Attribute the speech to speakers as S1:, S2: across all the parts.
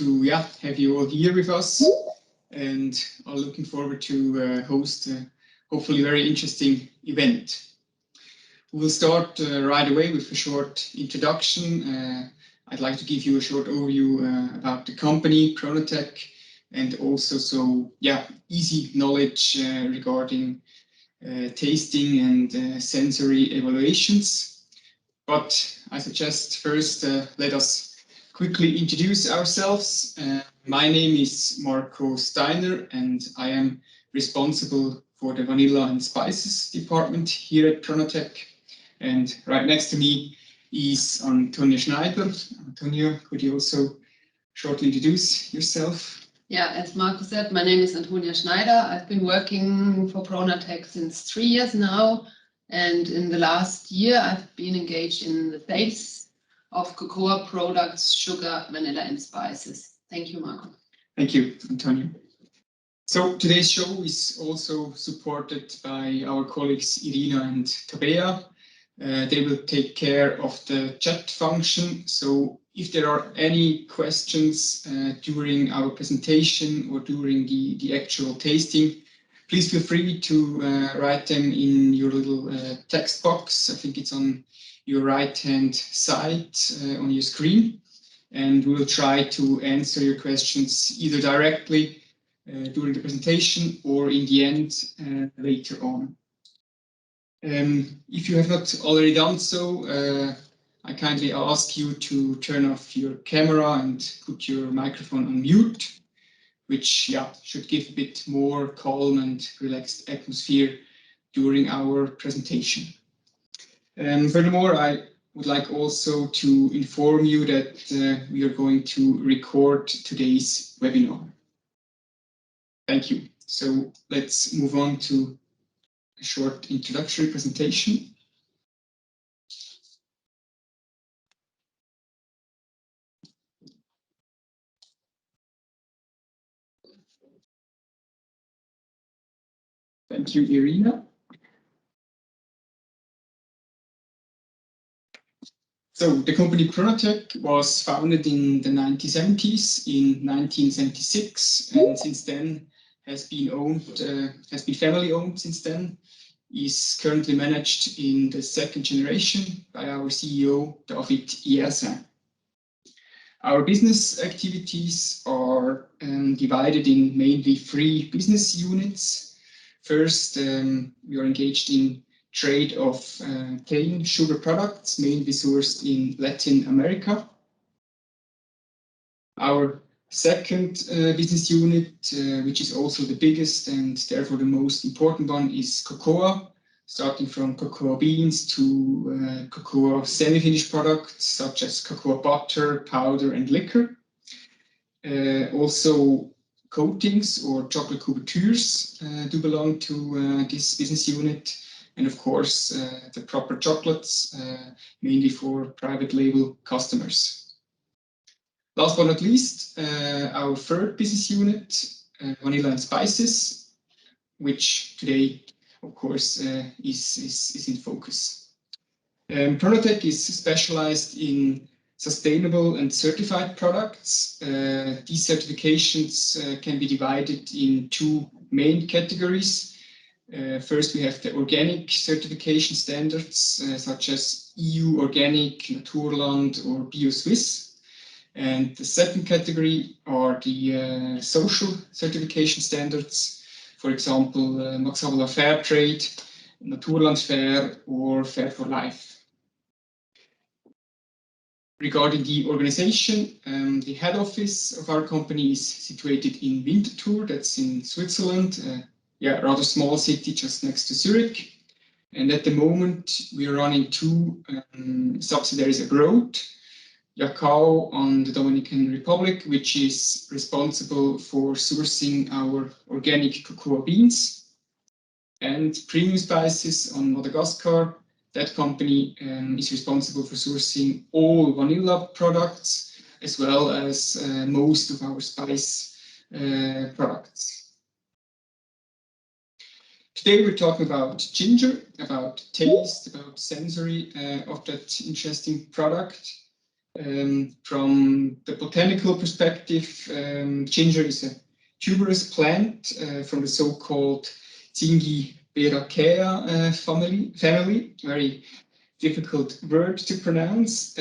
S1: to have you all here with us, and are looking forward to host a hopefully very interesting event. We will start right away with a short introduction. I'd like to give you a short overview about the company PRONATEC, and also easy knowledge regarding tasting and sensory evaluations. But I suggest first let us quickly introduce ourselves. My name is Marco Steiner, and I am responsible for the Vanilla and Spices department here at PRONATEC. And right next to me is Antonia Schneider. Antonia, could you also shortly introduce yourself?
S2: Yeah, as Marco said, my name is Antonia Schneider. I've been working for PRONATEC since 3 years now. And in the last year, I've been engaged in the sales of cocoa products, sugar, vanilla, and spices. Thank you, Marco.
S1: Thank you, Antonia. So today's show is also supported by our colleagues Irina and Tabea. They will take care of the chat function. So if there are any questions during our presentation or during the actual tasting, please feel free to write them in your little text box. I think it's on your right-hand side on your screen. And we will try to answer your questions either directly during the presentation or in the end later on. If you have not already done so, I kindly ask you to turn off your camera and put your microphone on mute, which should give a bit more calm and relaxed atmosphere during our presentation. Furthermore, I would like also to inform you that we are going to record today's webinar. Thank you. So let's move on to a short introductory presentation. Thank you, Irina. So the company PRONATEC was founded in the 1970s, in 1976, and since then has been family owned since then, is currently managed in the second generation by our CEO, David Iersin. Our business activities are divided in mainly 3 business units. First, we are engaged in trade of cane sugar products, mainly sourced in Latin America. Our second business unit, which is also the biggest and therefore the most important one, is cocoa, starting from cocoa beans to cocoa semi-finished products such as cocoa butter, powder, and liquor. Also, coatings or chocolate couvertures do belong to this business unit. And of course, the proper chocolates, mainly for private label customers. Last but not least, our third business unit, Vanilla and Spices, which today, of course, is in focus. PRONATEC is specialized in sustainable and certified products. These certifications can be divided in 2 main categories. First, we have the organic certification standards, such as EU Organic, Naturland, or BioSwiss. And the second category are the social certification standards, for example, Max Havelaar Fair Trade, Naturland Fair, or Fair for Life. Regarding the organization, the head office of our company is situated in Winterthur, that's in Switzerland. Rather small city just next to Zurich. And at the moment, we are running 2 subsidiaries abroad. Jacao on the Dominican Republic, which is responsible for sourcing our organic cocoa beans. And Premium Spices on Madagascar. That company is responsible for sourcing all vanilla products, as well as most of our spice products. Today we're talking about ginger, about taste, about sensory of that interesting product. From the botanical perspective, ginger is a tuberous plant from the so-called Zingiberaceae family, very difficult word to pronounce.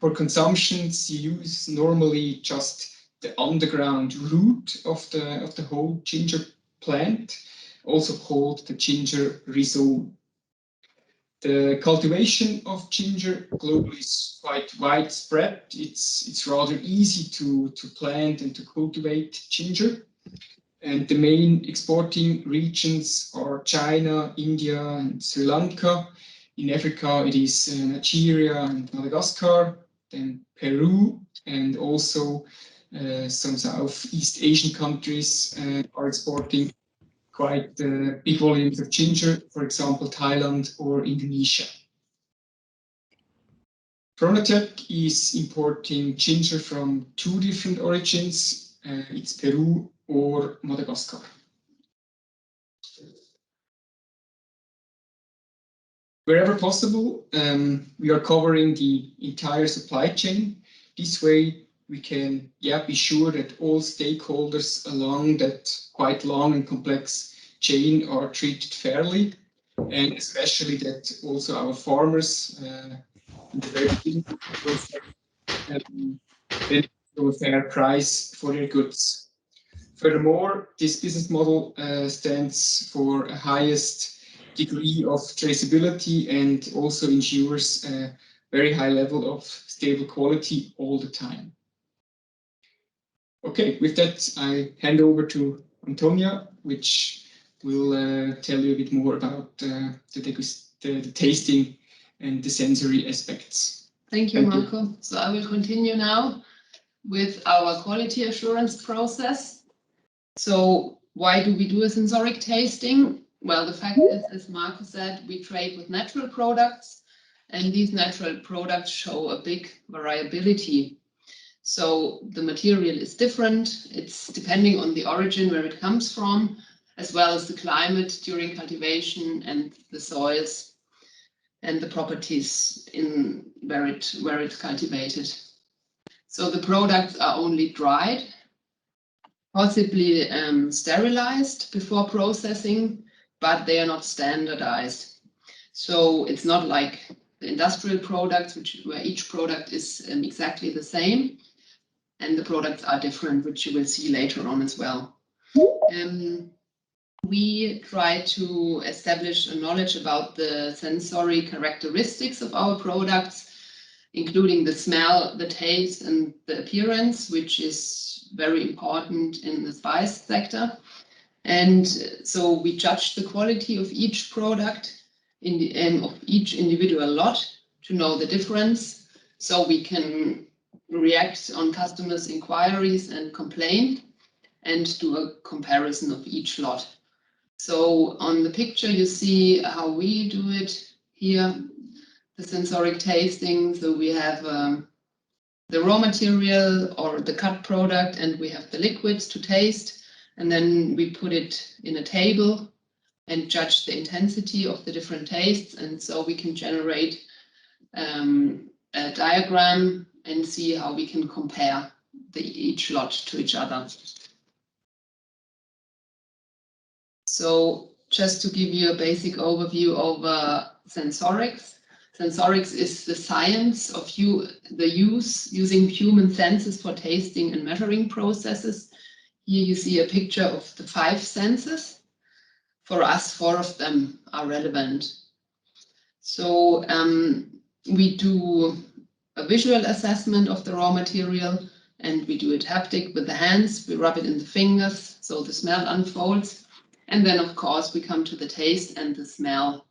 S1: For consumptions, you use normally just the underground root of the whole ginger plant, also called the ginger rhizome. The cultivation of ginger globally is quite widespread. It's rather easy to plant and to cultivate ginger. And the main exporting regions are China, India, and Sri Lanka. In Africa, it is Nigeria and Madagascar, then Peru, and also some Southeast Asian countries are exporting quite big volumes of ginger, for example, Thailand or Indonesia. PRONATEC is importing ginger from two different origins. It's Peru or Madagascar. Wherever possible, we are covering the entire supply chain. This way, we can be sure that all stakeholders along that quite long and complex chain are treated fairly, and especially that also our farmers in the very beginning get a fair price for their goods. Furthermore, this business model stands for a highest degree of traceability and also ensures a very high level of stable quality all the time. Okay, with that, I hand over to Antonia, which will tell you a bit more about the tasting and the sensory aspects.
S2: Thank you, Marco. So I will continue now with our quality assurance process. So why do we do a sensoric tasting? Well, the fact is, as Marco said, we trade with natural products, and these natural products show a big variability. So the material is different. It's depending on the origin where it comes from, as well as the climate during cultivation and the soils and the properties in where it's cultivated. So the products are only dried, possibly sterilized before processing, but they are not standardized. So it's not like the industrial products, where each product is exactly the same, and the products are different, which you will see later on as well. We try to establish a knowledge about the sensory characteristics of our products, including the smell, the taste, and the appearance, which is very important in the spice sector. And so we judge the quality of each product of each individual lot to know the difference, so we can react on customers' inquiries and complaint and do a comparison of each lot. So on the picture you see how we do it here, the sensoric tasting. So we have the raw material or the cut product, and we have the liquids to taste, and then we put it in a table and judge the intensity of the different tastes, and so we can generate a diagram and see how we can compare each lot to each other. So just to give you a basic overview over sensorics. Sensorics is the science of using human senses for tasting and measuring processes. Here you see a picture of the 5 senses. For us, 4 of them are relevant. So we do a visual assessment of the raw material, and we do it haptic with the hands. We rub it in the fingers, so the smell unfolds. And then, of course, we come to the taste and the smell.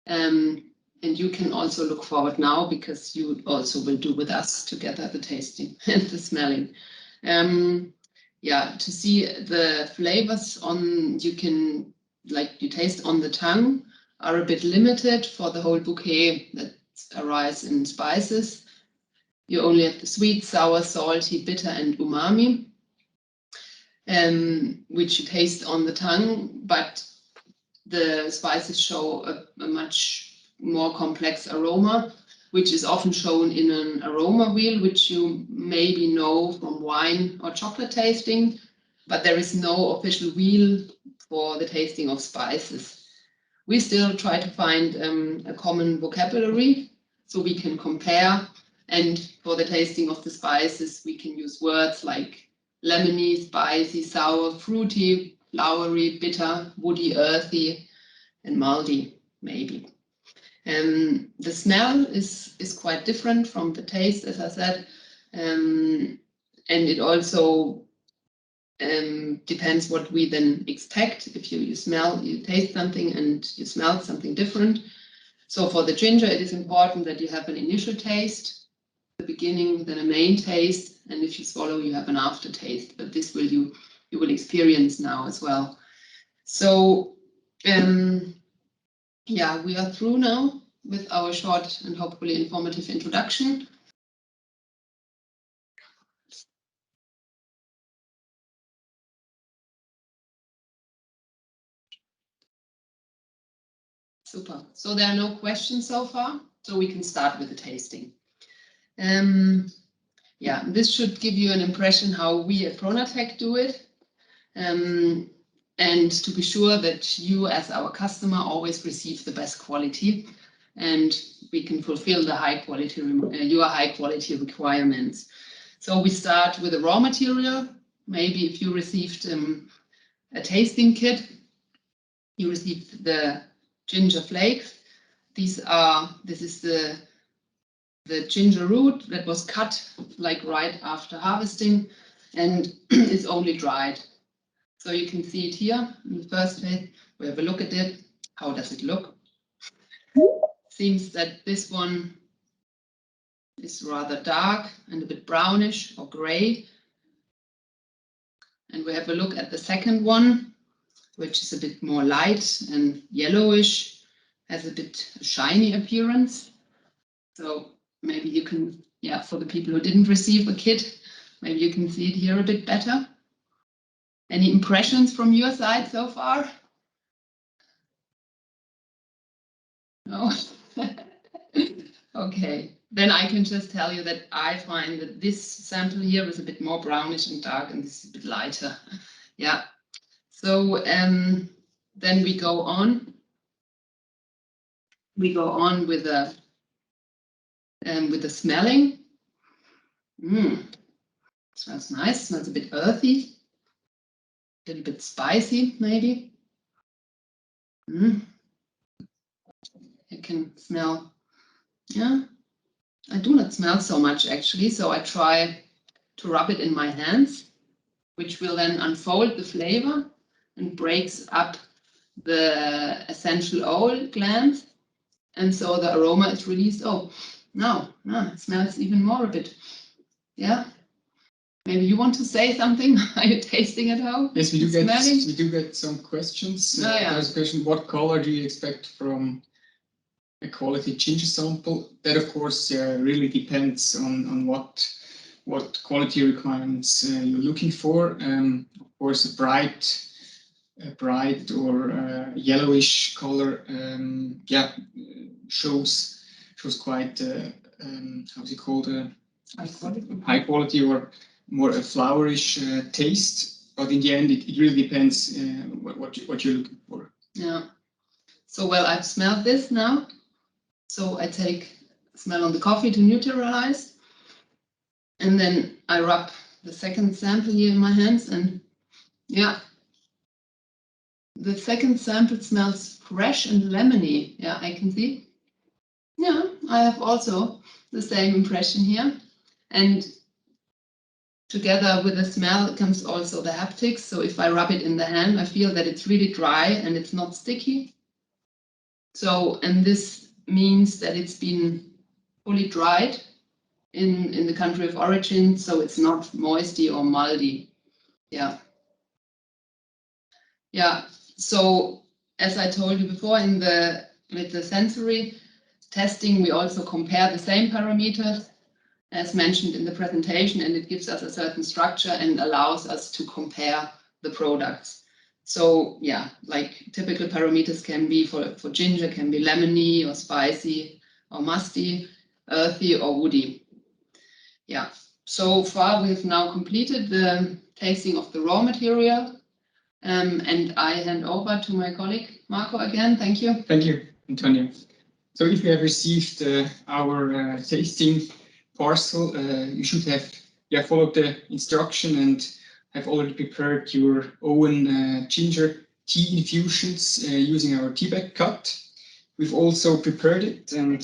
S2: And you can also look forward now, because you also will do with us together the tasting and the smelling. To see the flavors you taste on the tongue are a bit limited for the whole bouquet that arise in spices. You only have the sweet, sour, salty, bitter, and umami, which you taste on the tongue, but the spices show a much more complex aroma, which is often shown in an aroma wheel, which you maybe know from wine or chocolate tasting, but there is no official wheel for the tasting of spices. We still try to find a common vocabulary so we can compare, and for the tasting of the spices, we can use words like lemony, spicy, sour, fruity, flowery, bitter, woody, earthy, and malty, maybe. The smell is quite different from the taste, as I said, and it also depends what we then expect. If you taste something and you smell something different. So for the ginger, it is important that you have an initial taste, the beginning, then a main taste, and if you swallow, you have an aftertaste. But this you will experience now as well. So yeah, we are through now with our short and hopefully informative introduction. Super. So there are no questions so far, so we can start with the tasting. Yeah, this should give you an impression how we at PRONATEC do it. And to be sure that you as our customer always receive the best quality and we can fulfill the your high quality requirements. So we start with the raw material. Maybe if you received a tasting kit, you received the ginger flakes. This is the ginger root that was cut like right after harvesting and is only dried. So you can see it here in the first phase. We have a look at it. How does it look? Seems that this one is rather dark and a bit brownish or gray. And we have a look at the second one, which is a bit more light and yellowish, has a bit shiny appearance. So maybe you can, yeah, for the people who didn't receive a kit, maybe you can see it here a bit better. Any impressions from your side so far? No? Okay, then I can just tell you that I find that this sample here is a bit more brownish and dark and this is a bit lighter. Yeah, so then we go on. We go on with the smelling. Smells nice, smells a bit earthy, a little bit spicy maybe. I can smell, yeah, I do not smell so much actually, so I try to rub it in my hands, which will then unfold the flavor and breaks up the essential oil glands, and so the aroma is released. Oh, no, it smells even more a bit. Yeah. Maybe you want to say something? Are you tasting at home?
S1: Yes, we do get some questions.
S2: Yeah.
S1: There's a question: what color do you expect from a quality ginger sample? That, of course, really depends on what quality requirements you're looking for. Of course, a bright or yellowish color, shows quite how's it called? High quality or more a flowerish taste. But in the end, it really depends what you're looking for.
S2: Yeah. So well, I've smelled this now. So I take smell on the coffee to neutralize, and then I rub the second sample here in my hands, and yeah, the second sample smells fresh and lemony. Yeah, I can see. Yeah, I have also the same impression here, and together with the smell comes also the haptics. So if I rub it in the hand, I feel that it's really dry and it's not sticky. So, and this means that it's been fully dried in the country of origin, so it's not moisty or moldy. Yeah. Yeah. So as I told you before, with the sensory testing, we also compare the same parameters as mentioned in the presentation, and it gives us a certain structure and allows us to compare the products. So yeah, like typical parameters can be for ginger, can be lemony or spicy or musty. earthy or woody. Yeah, so far we have now completed the tasting of the raw material. And I hand over to my colleague Marco again. Thank you.
S1: Thank you, Antonio. So if you have received our tasting parcel, you should have followed the instruction and have already prepared your own ginger tea infusions using our tea bag cut. We've also prepared it, and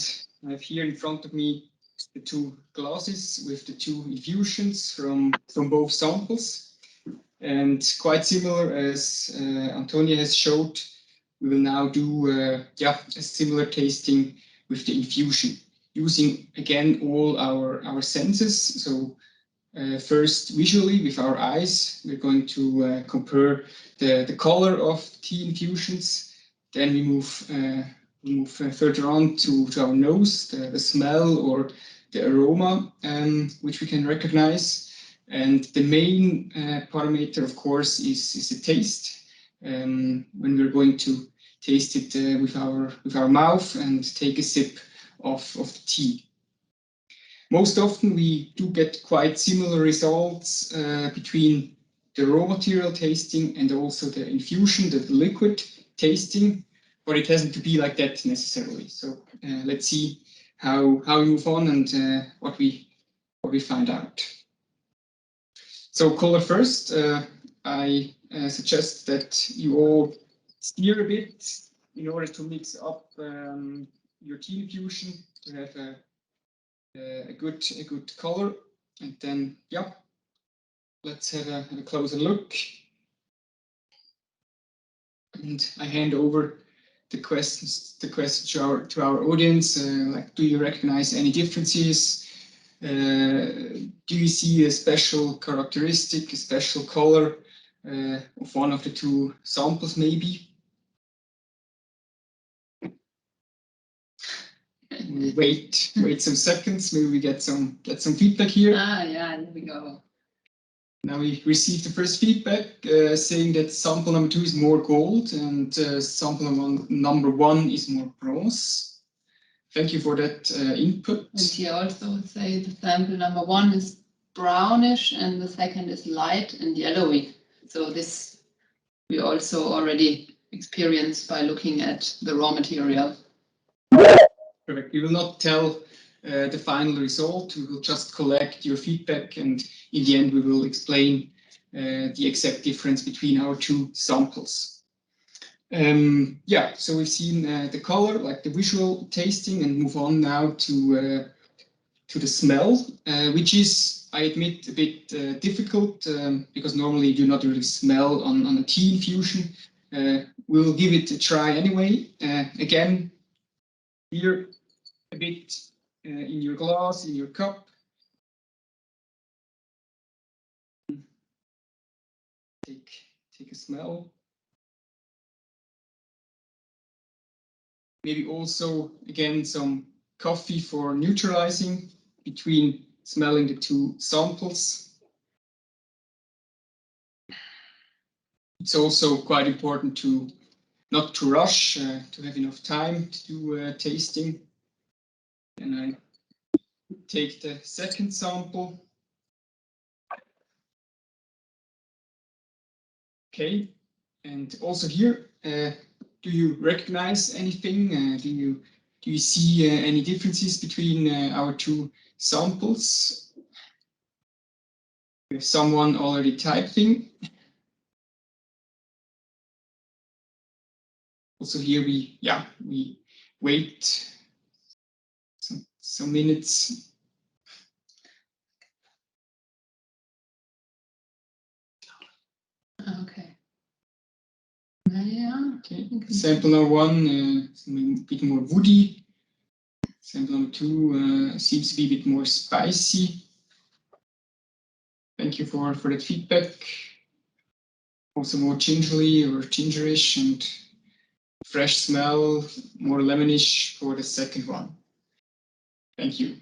S1: I have here in front of me the two glasses with the two infusions from both samples. And quite similar as Antonia has showed, we will now do a similar tasting with the infusion, using again all our senses. So first visually with our eyes, we're going to compare the color of tea infusions. Then we move further on to our nose, the smell or the aroma, which we can recognize. And the main parameter, of course, is the taste. When we're going to taste it with our mouth and take a sip of the tea. Most often we do get quite similar results between the raw material tasting and also the infusion, the liquid tasting, but it hasn't to be like that necessarily. So let's see how we move on and what we find out. So color first, I suggest that you all stir a bit in order to mix up your tea infusion to have a good color. And then, let's have a closer look. And I hand over the questions to our audience. Like, do you recognize any differences? Do you see a special characteristic, a special color of one of the two samples, maybe? We'll wait some seconds. Maybe we get some feedback here.
S2: Yeah, here we go.
S1: Now we received the first feedback saying that sample number 2 is more gold and sample number 1 is more bronze. Thank you for that input.
S2: And here also say the sample number 1 is brownish and the second is light and yellowy. So this we also already experienced by looking at the raw material.
S1: Perfect. We will not tell the final result. We will just collect your feedback, and in the end we will explain the exact difference between our two samples. So we've seen the color, like the visual tasting, and move on now to the smell, which is, I admit, a bit difficult because normally you do not really smell on a tea infusion. We'll give it a try anyway. Again, here a bit in your glass, in your cup. Take a smell. Maybe also, again, some coffee for neutralizing between smelling the two samples. It's also quite important to not to rush, to have enough time to do tasting. And I take the second sample. Okay, and also here, do you recognize anything? Do you see any differences between our two samples? If someone already typing. Also here we wait some minutes.
S2: Okay. Yeah.
S1: Okay. Sample number 1 a bit more woody. Sample number 2 seems to be a bit more spicy. Thank you for that feedback. Also more gingerly or gingerish and fresh smell, more lemonish for the second one. Thank you.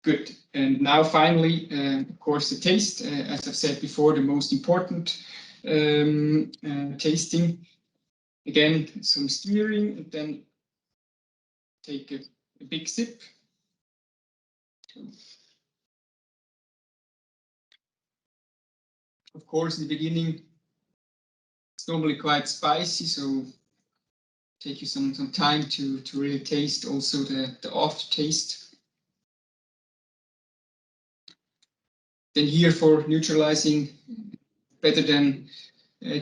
S1: Good. And now finally, of course, the taste. As I've said before, the most important tasting. Again, some stirring, and then take a big sip. Of course, in the beginning, it's normally quite spicy, so take you some time to really taste also the aftertaste. Then here for neutralizing, better than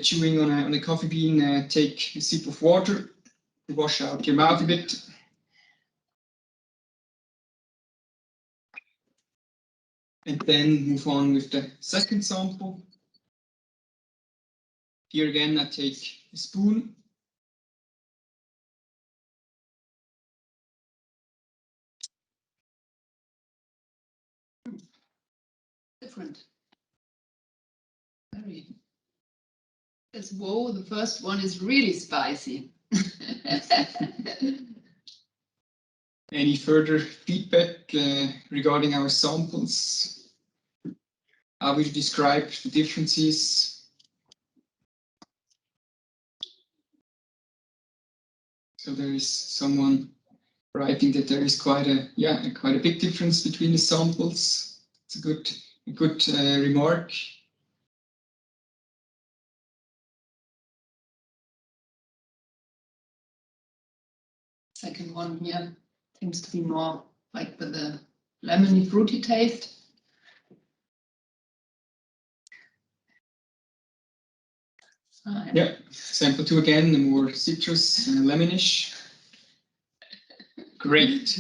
S1: chewing on a coffee bean, take a sip of water to wash out your mouth a bit. And then move on with the second sample. Here again, I take a spoon.
S2: Different. Very. Yes, whoa, the first one is really spicy.
S1: Any further feedback regarding our samples? How would you describe the differences? So there is someone writing that there is quite a big difference between the samples. It's a good remark.
S2: Second one here seems to be more like with a lemony fruity taste.
S1: Yeah, sample 2 again, the more citrus and lemonish. Great.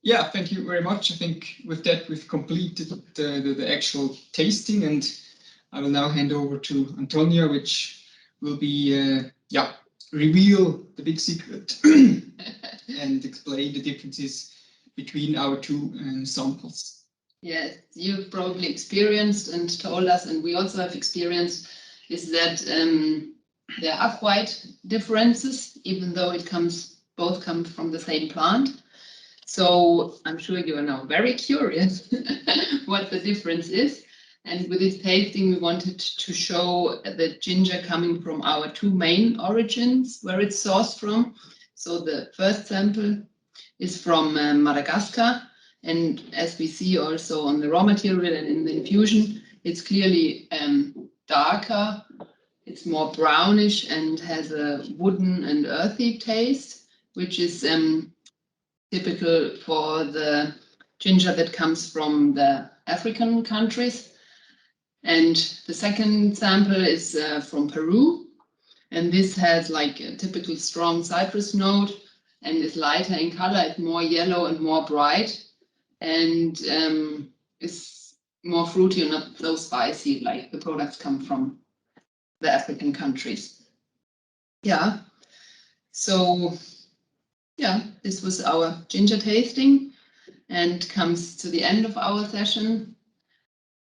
S1: Yeah, thank you very much. I think with that we've completed the actual tasting, and I will now hand over to Antonia, which will be reveal the big secret and explain the differences between our two samples.
S2: Yes, you've probably experienced and told us, and we also have experienced, is that there are quite differences, even though both come from the same plant. So I'm sure you are now very curious what the difference is. And with this tasting, we wanted to show the ginger coming from our two main origins, where it's sourced from. So the first sample is from Madagascar. And as we see also on the raw material and in the infusion, it's clearly darker. It's more brownish and has a wooden and earthy taste, which is typical for the ginger that comes from the African countries. And the second sample is from Peru. And this has like a typical strong citrus note and is lighter in color. It's more yellow and more bright, and is more fruity and not so spicy like the products come from the African countries. Yeah. So yeah, this was our ginger tasting and comes to the end of our session.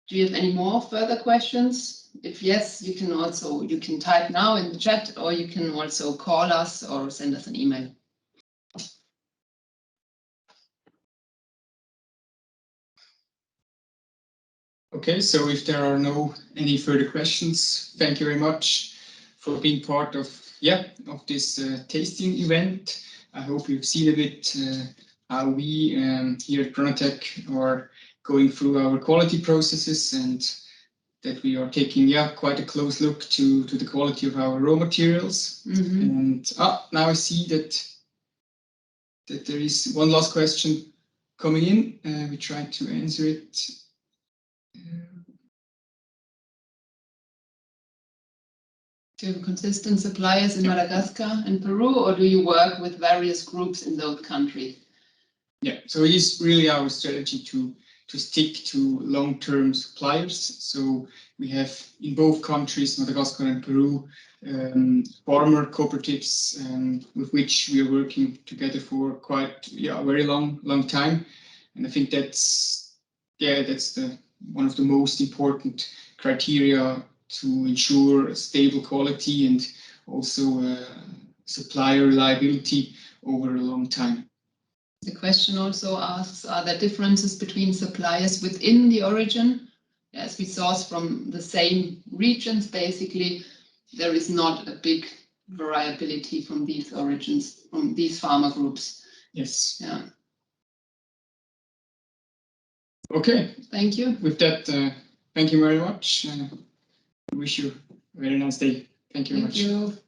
S2: Do you have any more further questions? If yes, you can type now in the chat, or you can also call us or send us an email.
S1: Okay, so if there are any further questions, thank you very much for being part of this tasting event. I hope you've seen a bit how we here at PRONATEC are going through our quality processes, and that we are taking quite a close look to the quality of our raw materials. Mm-hmm. And now I see that there is one last question coming in. We try to answer it.
S2: Do you have consistent suppliers in Madagascar and Peru, or do you work with various groups in those countries?
S1: Yeah, so it is really our strategy to stick to long-term suppliers. So we have in both countries, Madagascar and Peru, farmer cooperatives with which we are working together for quite a very long time. And I think that's one of the most important criteria to ensure a stable quality and also supplier reliability over a long time.
S2: The question also asks, are there differences between suppliers within the origin? As we source from the same regions, basically, there is not a big variability from these origins, from these farmer groups.
S1: Yes.
S2: Yeah.
S1: Okay.
S2: Thank you.
S1: With that, thank you very much. I wish you a very nice day. Thank you very much.
S2: Thank you.